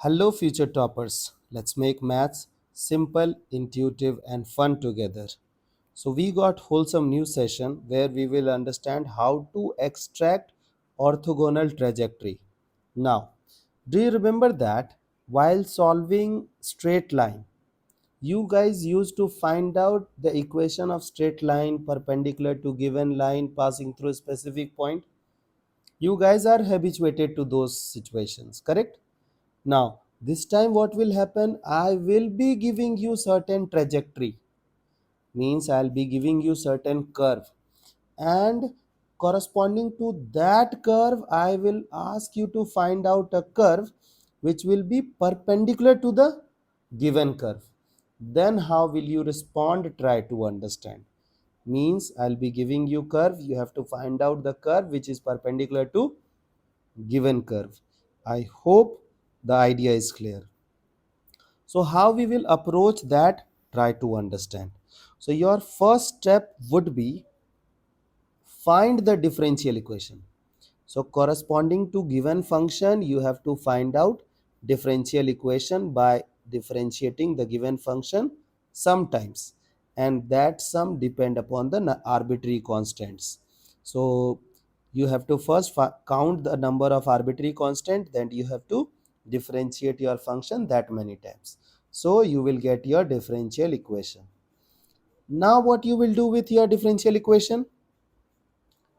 Hello, future toppers. Let's make maths simple, intuitive, and fun together. So, we got wholesome new session where we will understand how to extract orthogonal trajectory. Now, do you remember that while solving straight line, you guys used to find out the equation of straight line perpendicular to given line passing through a specific point? You guys are habituated to those situations, correct? Now, this time what will happen? I will be giving you certain trajectory. Means I'll be giving you certain curve. And corresponding to that curve, I will ask you to find out a curve which will be perpendicular to the given curve. Then how will you respond? Try to understand. Means I'll be giving you curve. You have to find out the curve which is perpendicular to given curve. I hope the idea is clear. So how we will approach that? Try to understand. So your first step would be find the differential equation. So corresponding to given function, you have to find out differential equation by differentiating the given function sometimes, and that sum depend upon the arbitrary constants. So you have to first count the number of arbitrary constant, then you have to differentiate your function that many times. So you will get your differential equation. Now what you will do with your differential equation?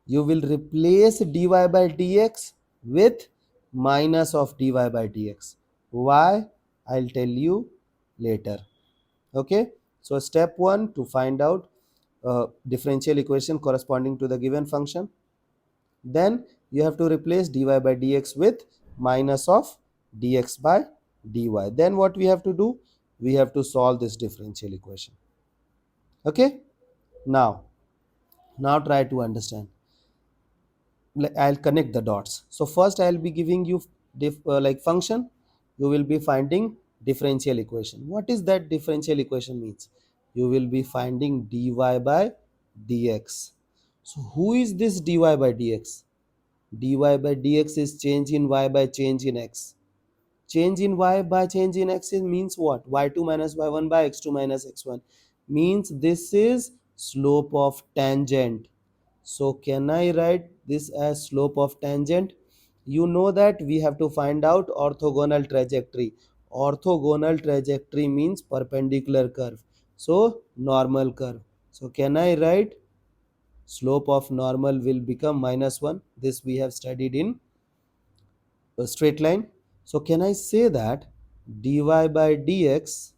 You will replace dy by dx with minus of dy by dx. Why? I'll tell you later. Okay. So step 1, to find out differential equation corresponding to the given function. Then you have to replace dy by dx with minus of dx by dy. Then what we have to do? We have to solve this differential equation. Okay. Now try to understand. I'll connect the dots. So first I'll be giving you like function. You will be finding differential equation. What is that differential equation means? You will be finding dy by dx. So who is this dy by dx? Dy by dx is change in y by change in x. Change in y by change in x means what? Y2 minus y1 by x2 minus x1. Means this is slope of tangent. So can I write this as slope of tangent? You know that we have to find out orthogonal trajectory. Orthogonal trajectory means perpendicular curve. So normal curve. So can I write slope of normal will become minus 1? This we have studied in a straight line. So can I say that dy by dx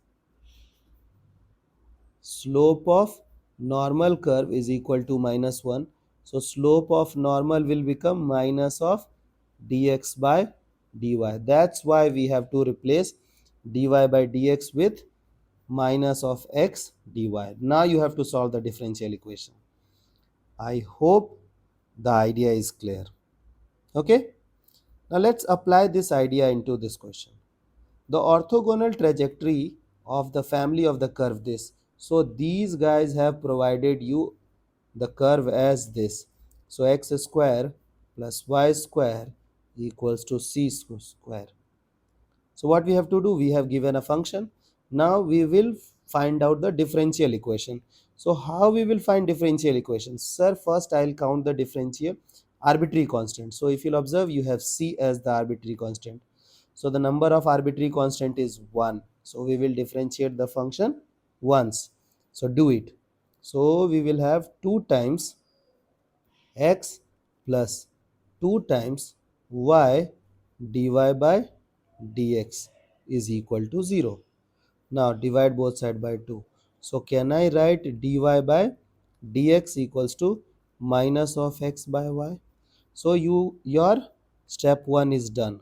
slope of normal curve is equal to minus 1. So slope of normal will become minus of dx by dy. That's why we have to replace dy by dx with minus of x dy. Now you have to solve the differential equation. I hope the idea is clear. Okay. Now let's apply this idea into this question. The orthogonal trajectory of the family of the curve this. So these guys have provided you the curve as this. So x square plus y square equals to c square. So what we have to do? We have given a function. Now we will find out the differential equation. So how we will find differential equations? Sir, first I'll count the differential arbitrary constant. So if you'll observe, you have c as the arbitrary constant. So the number of arbitrary constant is 1. So we will differentiate the function once. So do it. So we will have 2 times x plus 2 times y dy by dx is equal to 0. Now divide both sides by 2. So can I write dy by dx equals to minus of x by y? So your step 1 is done.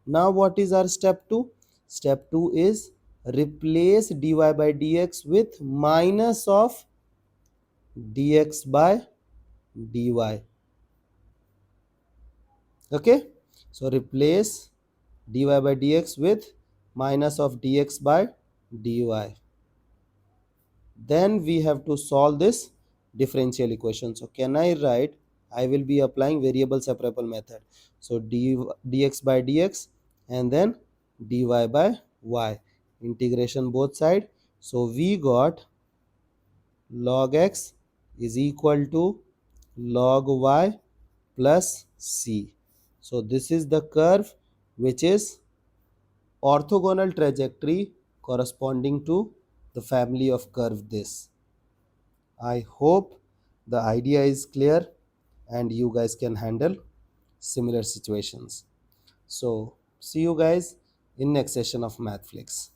Now what is our step 2? Step 2 is replace dy by dx with minus of dx by dy. Okay. So replace dy by dx with minus of dx by dy. Then we have to solve this differential equation. So can I write, I will be applying variable separable method. So dx by dx and then dy by y. Integration both side. So we got log x is equal to log y plus c. So this is the curve which is orthogonal trajectory corresponding to the family of curve this. I hope the idea is clear and you guys can handle similar situations. So see you guys in next session of MathFlix.